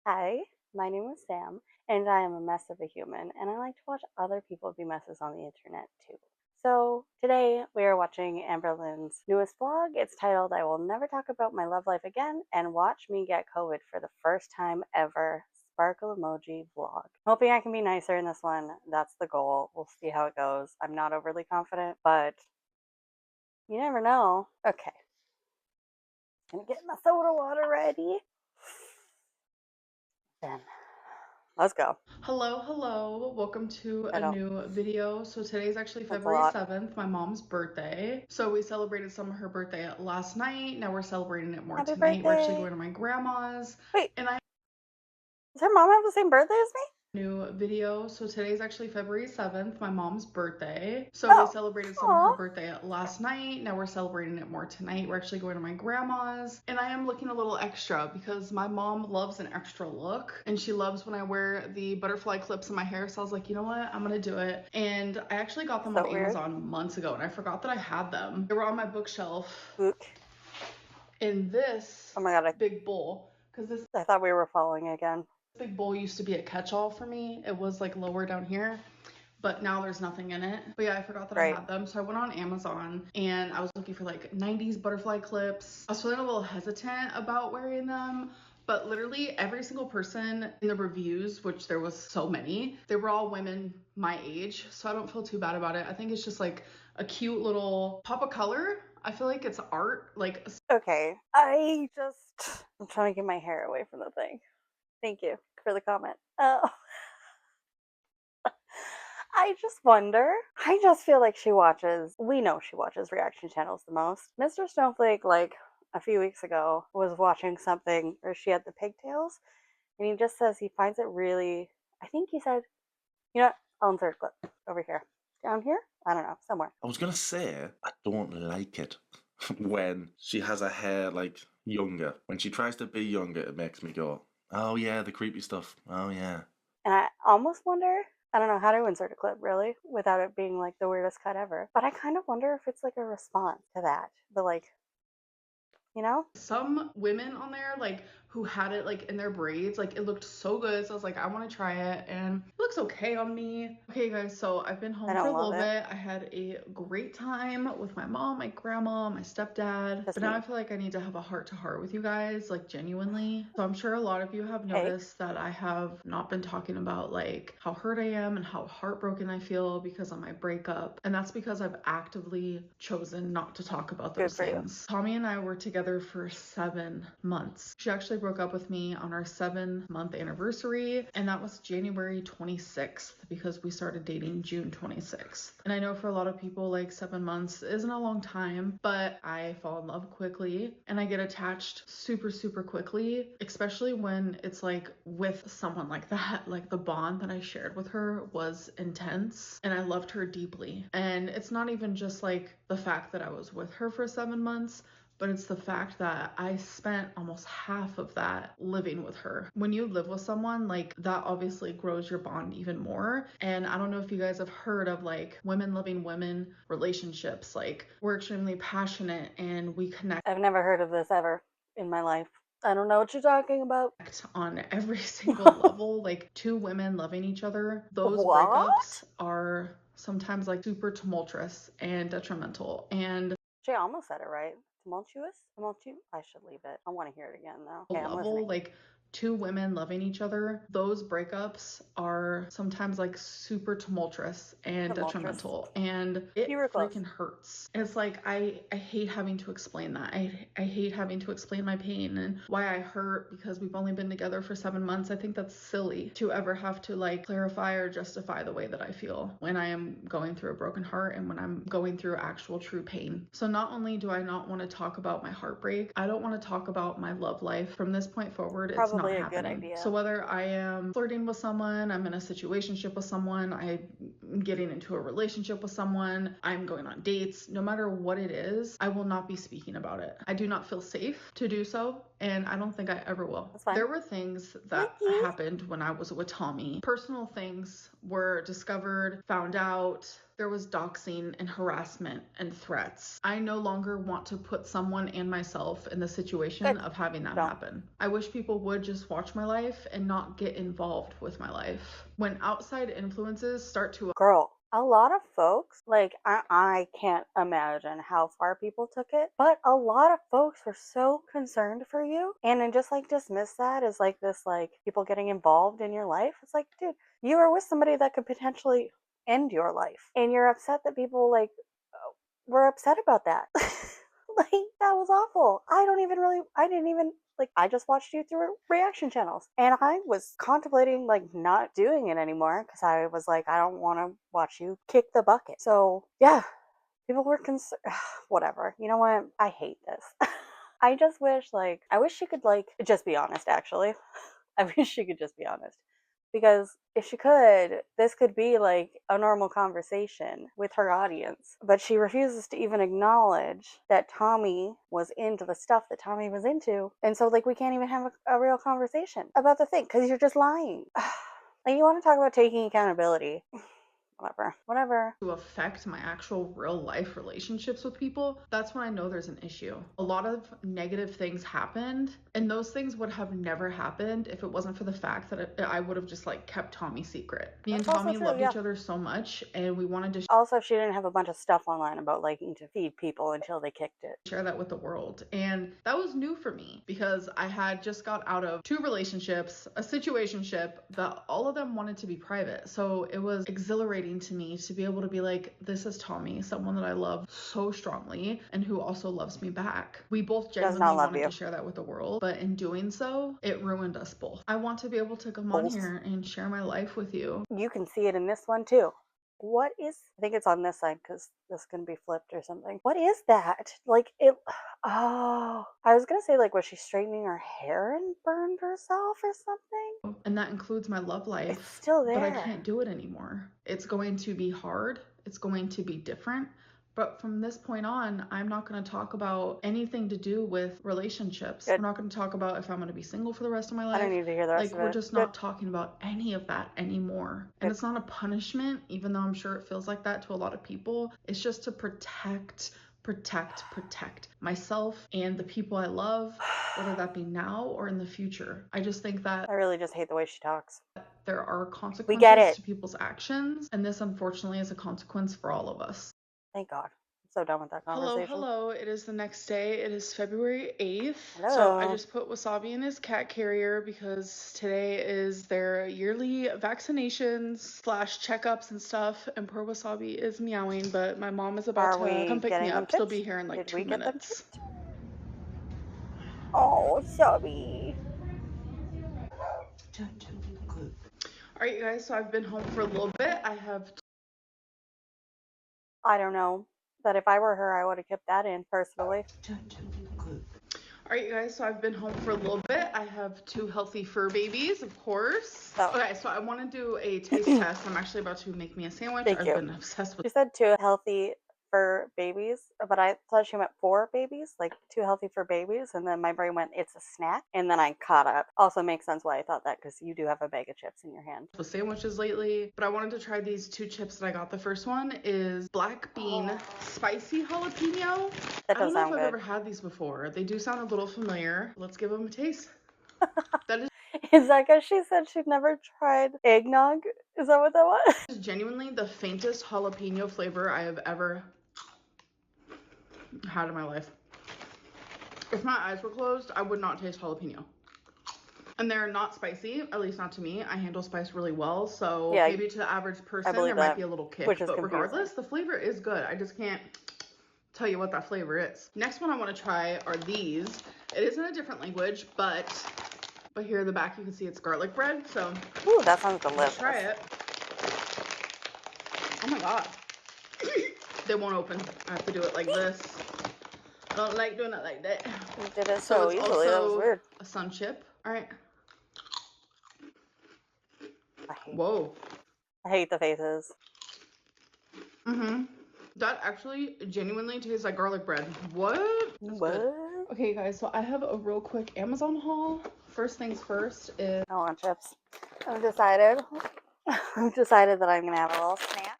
Hi, my name is Sam, and I am a mess of a human, and I like to watch other people be messes on the internet too. So, today we are watching Amberlynn's newest vlog. It's titled I Will Never Talk About My Love Life Again and Watch Me Get COVID for the First Time Ever Sparkle Emoji Vlog. Hoping I can be nicer in this one. That's the goal. We'll see how it goes. I'm not overly confident, but you never know. Okay, gonna get my soda water ready. Then, let's go. Hello, welcome to I a don't, new video. So today is actually that's a February lot. 7th, my mom's birthday. So we celebrated some of her birthday last night. Now we're celebrating it more Happy tonight. We're actually birthday. going to my grandma's. Wait, And I does her mom have the same birthday as me? new video. So today is actually February 7th, my mom's birthday. So we Oh, celebrated some of her aw. birthday last night. Now we're celebrating it more tonight. We're actually going to my grandma's. And I am looking a little extra because my mom loves an extra look. And she loves when I wear the butterfly clips in my hair. So I was like, you know what? I'm gonna do it. And I actually got them on So weird. Amazon months ago and I forgot that I had them. They were on my bookshelf Book. in this Oh my god, big bowl. Because this I thought we were following again. big bowl used to be a catch-all for me. It was like lower down here, but now there's nothing in it. But yeah, I forgot that I Right. had them. So I went on Amazon and I was looking for like 90s butterfly clips. I was feeling a little hesitant about wearing them, but literally every single person in the reviews, which there was so many, they were all women my age. So I don't feel too bad about it. I think it's just like a cute little pop of color. I feel like it's art, like Okay. I'm trying to get my hair away from the thing. Thank you for the comment. Oh. I just wonder. I just feel like we know she watches reaction channels the most. Mr. Snowflake, like a few weeks ago, was watching something where she had the pigtails, and he just says he finds it really, I think he said, you know what? I'll insert a clip over here. Down here? I don't know, somewhere. I was gonna say I don't like it when she has her hair like younger. When she tries to be younger, it makes me go, "Oh yeah, the creepy stuff. Oh yeah." And I almost wonder, I don't know how to insert a clip really without it being like the weirdest cut ever, but I kind of wonder if it's like a response to that. But like, you know? some women on there like who had it like in their braids, like it looked so good. So I was like, I want to try it and it looks okay on me. Okay guys, so I've been I home for a don't little love it. bit. I had a great time with my mom, my grandma, my stepdad, Just but now I me. feel like I need to have a heart to heart with you guys, like genuinely. So I'm sure a lot of you have Okay. noticed that I have not been talking about like how hurt I am and how heartbroken I feel because of my breakup, and that's because I've actively chosen not to talk about Good those for you. things. Tommy and I were together for 7 months. She actually broke up with me on our 7-month anniversary, and that was January 26th because we started dating June 26th. And I know for a lot of people, like 7 months isn't a long time, but I fall in love quickly and I get attached super quickly, especially when it's like with someone like that. Like the bond that I shared with her was intense and I loved her deeply. And it's not even just like the fact that I was with her for 7 months, but it's the fact that I spent almost half of that living with her. When you live with someone, like that obviously grows your bond even more. And I don't know if you guys have heard of like women loving women relationships. Like we're extremely passionate and we connect I've never heard of this ever in my life. I don't know what you're talking about. on every single level. Like two women loving each other, those breakups What? are sometimes like super tumultuous and detrimental. And She almost said it right. Tumultuous? Tumultuous? I should leave it. I want to hear it again though. Okay, I'm level, listening. like two women loving each other, those breakups are sometimes like super tumultuous and Tumultuous. detrimental, and You it were close. freaking hurts. And it's like I hate having to explain that. I hate having to explain my pain and why I hurt because we've only been together for 7 months. I think that's silly to ever have to like clarify or justify the way that I feel when I am going through a broken heart and when I'm going through actual true pain. So not only do I not want to talk about my heartbreak, I don't want to talk about my love life. From this point forward, it's not Probably a good happening. So idea. whether I am flirting with someone, I'm in a situationship with someone, I'm getting into a relationship with someone, I'm going on dates, no matter what it is, I will not be speaking about it. I do not feel safe to do so and I don't think I ever will. That's fine. There were things that Nikki. happened when I was with Tommy. Personal things were discovered, found out. There was doxing and harassment and threats. I no longer want to put someone and myself in the situation Good. of having that Don't. happen. I wish people would just watch my life and not get involved with my life. When outside influences start to Girl, a lot of folks, like, I can't imagine how far people took it, but a lot of folks were so concerned for you and then just like dismiss that as like this, like, people getting involved in your life. It's like, dude, you are with somebody that could potentially end your life, and you're upset that people like were upset about that. Like, that was awful. I didn't even like, I just watched you through reaction channels, and I was contemplating like not doing it anymore because I was like, I don't want to watch you kick the bucket. So yeah, people were concerned. Whatever. You know what? I hate this. I just wish, like, I wish she could like just be honest. Actually, I wish she could just be honest. Because if she could, this could be like a normal conversation with her audience. But she refuses to even acknowledge that Tommy was into the stuff that Tommy was into. And so, like, we can't even have a real conversation about the thing because you're just lying. Like, you want to talk about taking accountability. Whatever. To affect my actual real life relationships with people, that's when I know there's an issue. A lot of negative things happened, and those things would have never happened if it wasn't for the fact that I would have just like kept Tommy secret. Me and That's also Tommy true, loved yeah. each other so much, and we wanted to Also, she didn't have a bunch of stuff online about liking to feed people until they kicked it. share that with the world. And that was new for me because I had just got out of 2 relationships, a situationship that all of them wanted to be private. So it was exhilarating to me to be able to be like, this is Tommy, someone that I love so strongly and who also loves me back. We both genuinely wanted to share that with the world, but in doing so, it ruined us both. I want to be able to come on here and share my life with you. You can see it in this one too. What is, I think it's on this side because this can be flipped or something. What is that? Like, it, oh, I was gonna say, like, was she straightening her hair and burned herself or something? And that includes my love life. It's still there. But I can't do it anymore. It's going to be hard. It's going to be different. But from this point on, I'm not going to talk about anything to do with relationships. Good. We're not going to talk about if I'm going to be single for the rest of my life. I don't need to hear the rest of it. We're just not talking about any of that anymore. And it's not a punishment, even though I'm sure it feels like that to a lot of people. It's just to protect myself and the people I love, whether that be now or in the future. I just think that I really just hate the way she talks. there are consequences We get it. to people's actions, and this unfortunately is a consequence for all of us. Thank God. I'm so done with that conversation. Hello. It is the next day. It is February 8th. Hello. So I just put Wasabi in his cat carrier because today is their yearly vaccinations / checkups and stuff. And poor Wasabi is meowing, but my mom is about to come pick me up. She'll be here in like 2 minutes. Oh, Wasabi. Alright, you guys, so I've been home for a little bit. I don't know. But if I were her, I would have kept that in personally. Alright, you guys, so I've been home for a little bit. I have 2 healthy fur babies, of course. Oh. Okay, so I want to do a taste test. I'm actually about to make me a sandwich. Thank you. I've been obsessed with. She said 2 healthy fur babies, but I thought she meant 4 babies, like 2 healthy fur babies, and then my brain went, it's a snack, and then I caught up. Also makes sense why I thought that, because you do have a bag of chips in your hand. With sandwiches lately, but I wanted to try these 2 chips that I got. The first one is black bean spicy jalapeno. That does sound good. I don't know if I've ever had these before. They do sound a little familiar. Let's give them a taste. Is that because she said she'd never tried eggnog? Is that what that was? It's genuinely the faintest jalapeno flavor I have ever had in my life. If my eyes were closed, I would not taste jalapeno. And they're not spicy, at least not to me. I handle spice really well, so yeah, maybe to the average person there might be a little kick. But regardless, the flavor is good. I just can't tell you what that flavor is. Next one I want to try are these. It is in a different language, but here in the back you can see it's garlic bread. So ooh, that sounds delicious. Let's try it. Oh my god. They won't open. I have to do it like this. I don't like doing it like that. You did it so easily. That was weird. A sun chip. All right. Whoa. I hate the faces. That actually genuinely tastes like garlic bread. What? That's what? Good. Okay, guys, so I have a real quick Amazon haul. First things first is I want chips. I've decided. I've decided that I'm gonna have a little snack.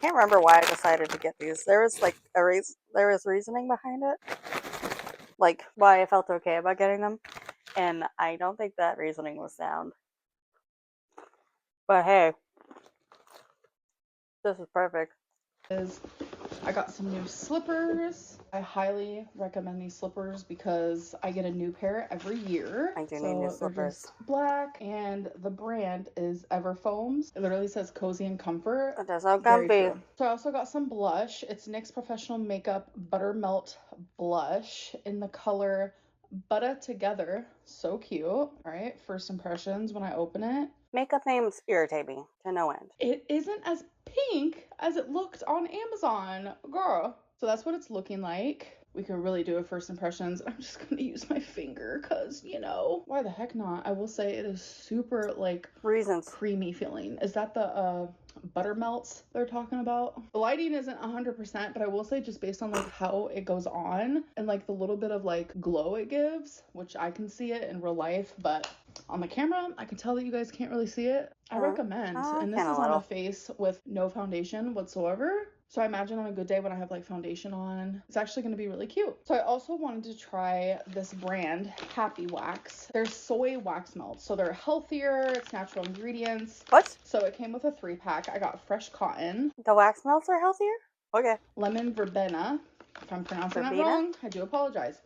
Can't remember why I decided to get these. There was like there was reasoning behind it, like why I felt okay about getting them, and I don't think that reasoning was sound. But hey, this is perfect. I got some new slippers. I highly recommend these slippers because I get a new pair every year. I do need So new they're slippers. just black, and the brand is Everfoams. It literally says cozy and comfort. It does sound Very comfy. true. So I also got some blush. It's NYX Professional Makeup Buttermelt Blush in the color Butta Together. So cute. All right, first impressions when I open it. Makeup names irritate me to no end. It isn't as pink as it looked on Amazon, girl. So that's what it's looking like. We could really do a first impressions. I'm just gonna use my finger because, you know, why the heck not? I will say it is super like Reasons. creamy feeling. Is that the buttermelts they're talking about? The lighting isn't 100%, but I will say just based on like how it goes on and like the little bit of like glow it gives, which I can see it in real life, but on the camera, I can tell that you guys can't really see it. I recommend. And this is on a face with no foundation whatsoever. So I imagine on a good day when I have like foundation on, it's actually going to be really cute. So I also wanted to try this brand, Happy Wax. They're soy wax melts. So they're healthier, it's natural ingredients. What? So it came with a 3-pack. I got fresh cotton. The wax melts are healthier? Okay. Lemon verbena. If I'm pronouncing that Verbena? wrong, I do apologize.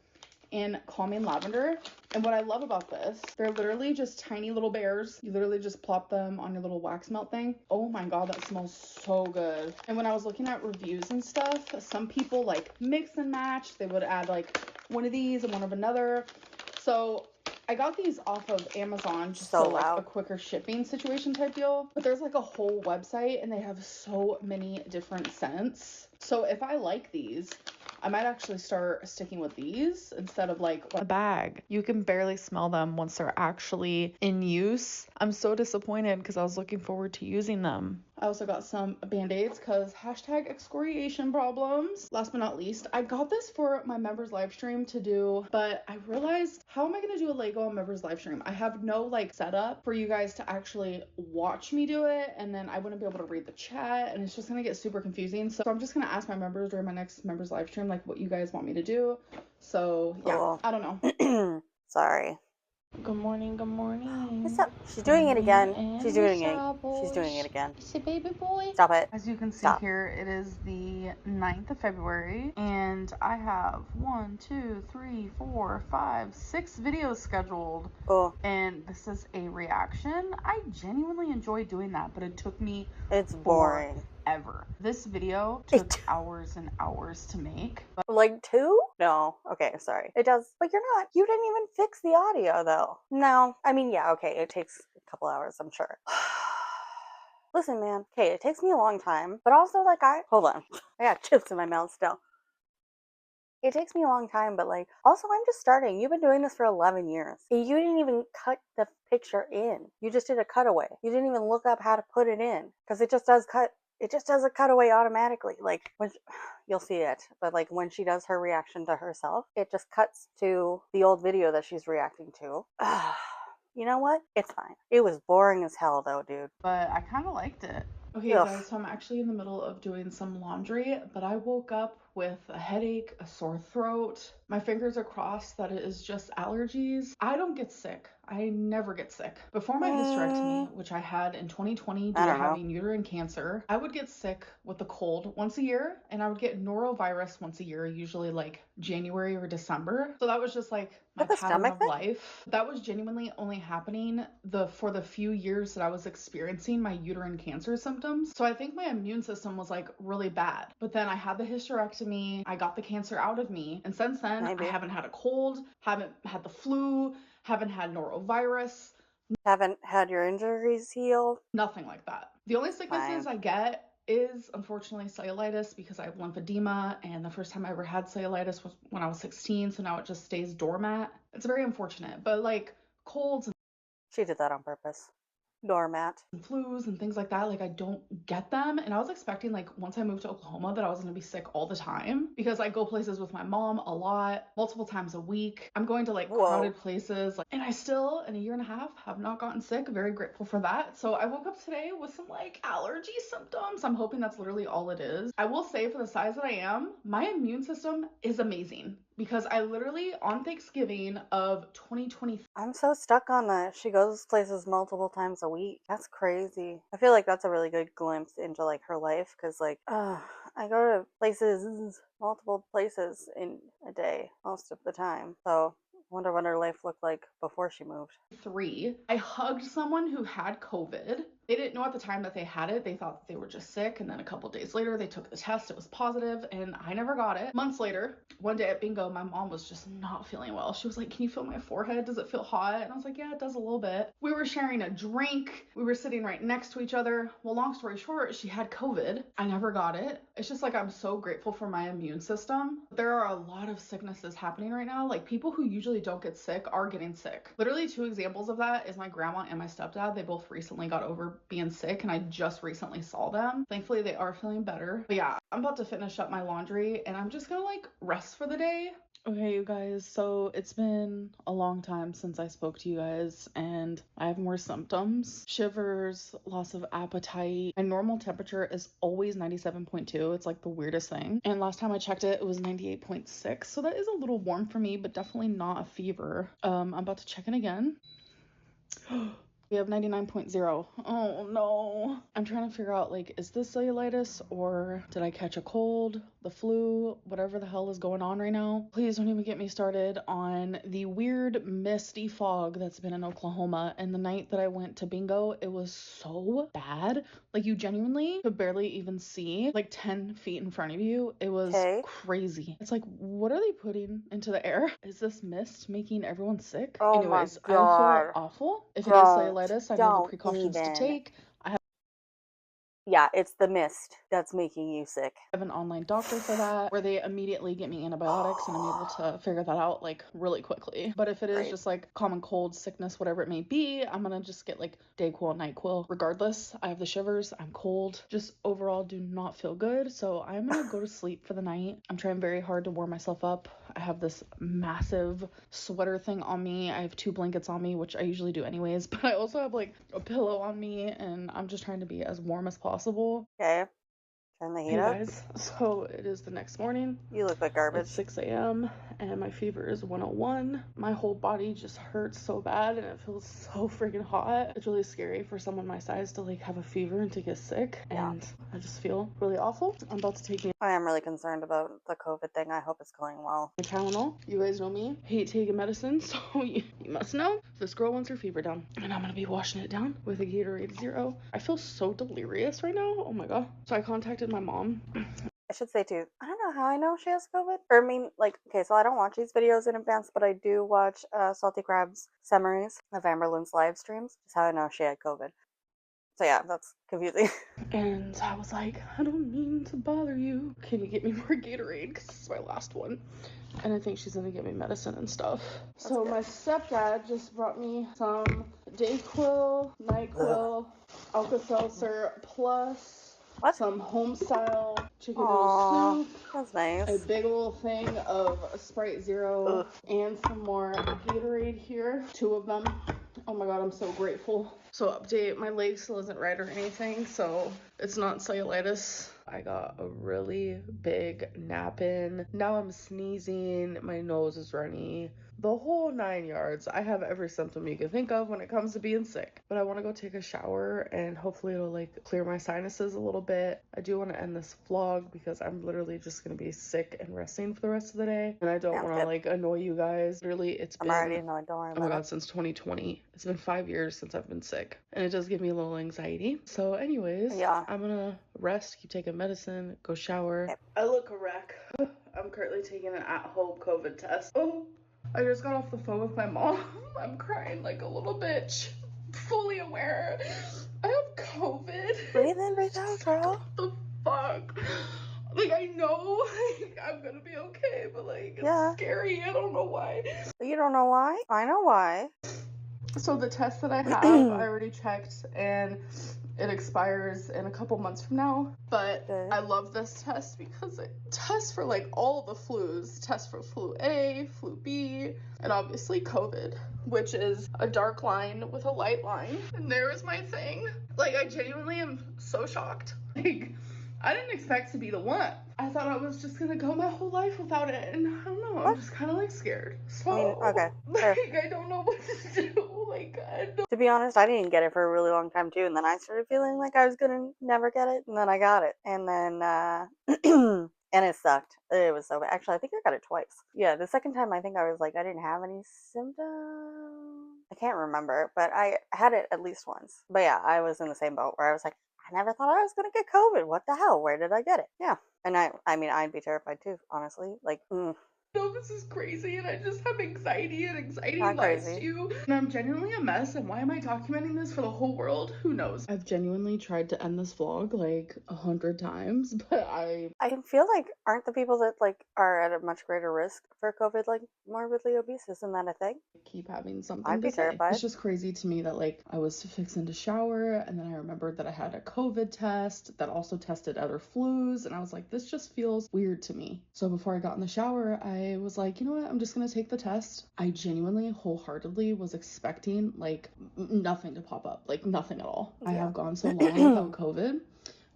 And calming lavender. And what I love about this, they're literally just tiny little bears. You literally just plop them on your little wax melt thing. Oh my god, that smells so good. And when I was looking at reviews and stuff, some people like mix and match. They would add like one of these and one of another. So I got these off of Amazon just so like a quicker shipping situation type deal. But there's like a whole website and they have so many different scents. So if I like these, I might actually start sticking with these instead of like a bag. You can barely smell them once they're actually in use. I'm so disappointed because I was looking forward to using them. I also got some Band-Aids because hashtag excoriation problems. Last but not least, I got this for my members live stream to do, but I realized, how am I going to do a Lego members live stream? I have no like setup for you guys to actually watch me do it, and then I wouldn't be able to read the chat, and it's just going to get super confusing. So I'm just going to ask my members during my next members live stream like what you guys want me to do. So yeah, I don't know. Sorry. Good morning, good morning. What's up? She's doing it again. She's doing it. She's doing it again. It's a baby boy. Stop it. As you can see here, it is the 9th of February, and I have 6 videos scheduled. Oh. And this is a reaction. I genuinely enjoy doing that, but it took me boring. Ever. This video took hours and hours to make. But like 2? No. Okay, sorry. It does. But you didn't even fix the audio though. No. I mean, yeah, okay. It takes a couple hours, I'm sure. Listen, man. Okay, it takes me a long time. But also, like, hold on. I got chips in my mouth still. It takes me a long time, but like, also I'm just starting. You've been doing this for 11 years. You didn't even cut the picture in. You just did a cutaway. You didn't even look up how to put it in because it just does cut. It just does a cutaway automatically. Like when you'll see it, but like when she does her reaction to herself, it just cuts to the old video that she's reacting to. You know what? It's fine. It was boring as hell though, dude. But I kind of liked it. Okay, guys, so I'm actually in the middle of doing some laundry, but I woke up with a headache, a sore throat. My fingers are crossed that it is just allergies. I don't get sick. I never get sick. Before my hysterectomy, which I had in 2020 due to having uterine cancer, I would get sick with a cold once a year, and I would get norovirus once a year, usually like January or December. So that was just like my pattern of life. That was genuinely only happening for the few years that I was experiencing my uterine cancer symptoms. So I think my immune system was like really bad. But then I had the hysterectomy, I got the cancer out of me, and since then I haven't had a cold, haven't had the flu, haven't had norovirus. Haven't had your injuries healed? Nothing like that. The only sicknesses I get is unfortunately cellulitis because I have lymphedema, and the first time I ever had cellulitis was when I was 16, so now it just stays doormat. It's very unfortunate, but like colds. She did that on purpose. Doormat. and flus and things like that. Like, I don't get them. And I was expecting, like, once I moved to Oklahoma, that I was going to be sick all the time because I go places with my mom a lot, multiple times a week. I'm going to like crowded places, like, and I still, in a year and a half, have not gotten sick. Very grateful for that. So I woke up today with some like allergy symptoms. I'm hoping that's literally all it is. I will say, for the size that I am, my immune system is amazing. Because I literally, on Thanksgiving of 2020, I'm so stuck on that. She goes places multiple times a week. That's crazy. I feel like that's a really good glimpse into like her life because like, I go to places, multiple places in a day most of the time. So I wonder what her life looked like before she moved. I hugged someone who had COVID. They didn't know at the time that they had it. They thought that they were just sick. And then a couple days later, they took the test. It was positive, and I never got it. Months later, one day at bingo, my mom was just not feeling well. She was like, "Can you feel my forehead? Does it feel hot?" And I was like, "Yeah, it does a little bit." We were sharing a drink. We were sitting right next to each other. Well, long story short, she had COVID. I never got it. It's just like, I'm so grateful for my immune system. There are a lot of sicknesses happening right now. Like, people who usually don't get sick are getting sick. Literally, two examples of that is my grandma and my stepdad. They both recently got over being sick, and I just recently saw them. Thankfully, they are feeling better. But yeah, I'm about to finish up my laundry, and I'm just gonna like rest for the day. Okay, you guys, so it's been a long time since I spoke to you guys, and I have more symptoms. Shivers, loss of appetite. My normal temperature is always 97.2. It's like the weirdest thing. And last time I checked it, it was 98.6. So that is a little warm for me, but definitely not a fever. I'm about to check in again. We have 99.0. Oh no. I'm trying to figure out, like, is this cellulitis or did I catch a cold, the flu, whatever the hell is going on right now? Please don't even get me started on the weird misty fog that's been in Oklahoma. And the night that I went to bingo, it was so bad. Like, you genuinely could barely even see like 10 feet in front of you. It was crazy. It's like, what are they putting into the air? Is this mist making everyone sick? Oh Anyways, my I God. feel awful. If it is cellulitis, I know the precautions to take. Yeah, it's the mist that's making you sick. I have an online doctor for that where they immediately get me antibiotics, and I'm able to figure that out like really quickly. But if it is just like common cold, sickness, whatever it may be, I'm gonna just get like Dayquil, NyQuil. Regardless, I have the shivers, I'm cold, just overall do not feel good. So I'm gonna go to sleep for the night. I'm trying very hard to warm myself up. I have this massive sweater thing on me. I have 2 blankets on me, which I usually do anyways, but I also have like a pillow on me, and I'm just trying to be as warm as possible. Okay. Turn the heat Hey up. guys, so it is the next morning. You look like garbage. It's 6 a.m. and my fever is 101. My whole body just hurts so bad, and it feels so freaking hot. It's really scary for someone my size to like have a fever and to get sick. Yeah. And I just feel really awful. I'm about to take I am really concerned about the COVID thing. I hope it's going well. my Tylenol. You guys know me. Hate taking medicine, so you must know. This girl wants her fever down, and I'm gonna be washing it down with a Gatorade Zero. I feel so delirious right now. Oh my god. So I contacted my mom. I should say too, I don't know how I know she has COVID. Or I mean, like, okay, so I don't watch these videos in advance, but I do watch Salty Crab's summaries of AMBERLYNN's live streams. That's how I know she had COVID. So yeah, that's confusing. And I was like, I don't mean to bother you. Can you get me more Gatorade? Because this is my last one. And I think she's gonna get me medicine and stuff. So my stepdad just brought me some Dayquil, NyQuil, Alka-Seltzer, plus some home-style chicken noodle soup. That's nice. A big old thing of Sprite Zero and some more Gatorade here. 2 of them. Oh my god, I'm so grateful. So update, my leg still isn't right or anything, so it's not cellulitis. I got a really big nap in. Now I'm sneezing, my nose is runny. The whole 9 yards. I have every symptom you can think of when it comes to being sick. But I want to go take a shower, and hopefully it'll like clear my sinuses a little bit. I do want to end this vlog because I'm literally just going to be sick and resting for the rest of the day. And I don't want to like annoy you guys. Literally, it's been, I'm already annoyed, don't worry about it. Oh my god, since 2020. It's been 5 years since I've been sick. And it does give me a little anxiety. So anyways, yeah, I'm gonna rest, keep taking medicine, go shower. Okay. I look a wreck. I'm currently taking an at-home COVID test. Oh, I just got off the phone with my mom. I'm crying like a little bitch. Fully aware I have COVID. Breathe in, breathe out, girl. What the fuck? Like, I know like, I'm gonna be okay, but like, it's scary. I don't know why. You don't know why? I know why. So the test that I have, I already checked, and it expires in a couple months from now. But Good. I love this test because it tests for like all the flus. Tests for flu A, flu B, and obviously COVID, which is a dark line with a light line. And there is my thing. Like, I genuinely am so shocked. Like, I didn't expect to be the one. I thought I was just gonna go my whole life without it, and I don't know, I'm What? just kind of like scared. So, I mean, okay, fair. like, I don't know what to do. Like, I don't. To be honest, I didn't get it for a really long time too, and then I started feeling like I was gonna never get it, and then I got it, and then and it sucked. It was so bad. Actually, I think I got it twice. Yeah, the second time I think I was like I didn't have any symptoms. I can't remember, but I had it at least once. But yeah, I was in the same boat where I was like, I never thought I was gonna get COVID. What the hell? Where did I get it? Yeah, and I mean, I'd be terrified too, honestly. Like, No, this is crazy, and I just have anxiety, and anxiety not lies crazy. to you. And I'm genuinely a mess, and why am I documenting this for the whole world? Who knows? I've genuinely tried to end this vlog like 100 times, but I feel like aren't the people that like are at a much greater risk for COVID like morbidly obese? Isn't that a thing? keep having I'd something be to say. terrified. It's just crazy to me that like I was fixing to shower, and then I remembered that I had a COVID test that also tested other flus, and I was like, this just feels weird to me. So before I got in the shower, I was like, you know what, I'm just gonna take the test. I genuinely wholeheartedly was expecting like nothing to pop up, like nothing at all. I have gone so long without COVID.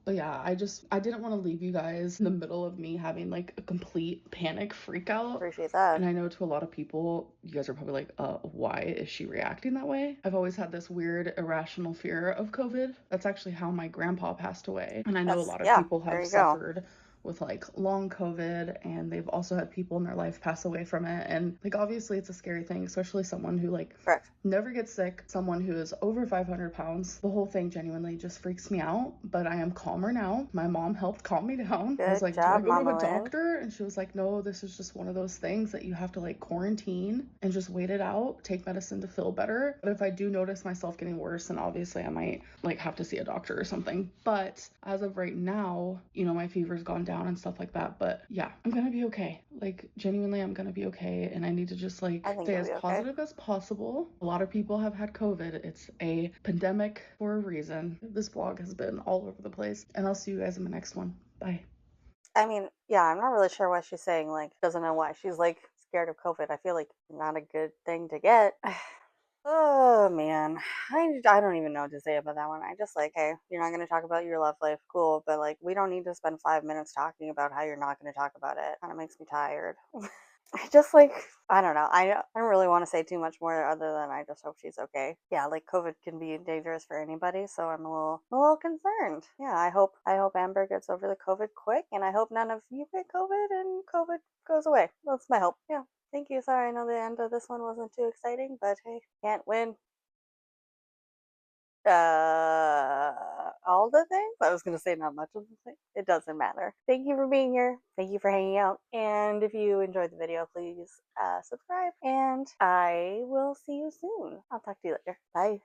But yeah, I didn't want to leave you guys in the middle of me having like a complete panic freak out. Appreciate that. And I know to a lot of people, you guys are probably like, why is she reacting that way? I've always had this weird irrational fear of COVID. That's actually how my grandpa passed away. And I know a lot of people There have you go. suffered with like long COVID, and they've also had people in their life pass away from it. And like obviously it's a scary thing, especially someone who like Correct. never gets sick, someone who is over 500 pounds. The whole thing genuinely just freaks me out, but I am calmer now. My mom helped calm me down. I was Good like, do I job, go to Mama a Lynn. doctor? And she was like, no, this is just one of those things that you have to like quarantine and just wait it out, take medicine to feel better. But if I do notice myself getting worse, then obviously I might like have to see a doctor or something. But as of right now, you know, my fever's gone down and stuff like that. But yeah, I'm gonna be okay. Like genuinely, I'm gonna be okay. And I need to just like I think stay you'll as be okay. positive as possible. A lot of people have had COVID. It's a pandemic for a reason. This vlog has been all over the place. And I'll see you guys in the next one. Bye. I mean, yeah, I'm not really sure why she's saying like doesn't know why she's like scared of COVID. I feel like not a good thing to get. Oh man, I don't even know what to say about that one. I just like, hey, you're not going to talk about your love life, cool, but like we don't need to spend 5 minutes talking about how you're not going to talk about it. Kind of makes me tired. I just like I don't know. I don't really want to say too much more other than I just hope she's okay. Yeah, like COVID can be dangerous for anybody, so I'm a little concerned. Yeah, I hope Amber gets over the COVID quick, and I hope none of you get COVID and COVID goes away. That's my hope. Yeah. Thank you. Sorry, I know the end of this one wasn't too exciting, but hey, can't win all the things. I was gonna say not much of the thing. It doesn't matter. Thank you for being here. Thank you for hanging out. And if you enjoyed the video, please subscribe. And I will see you soon. I'll talk to you later. Bye.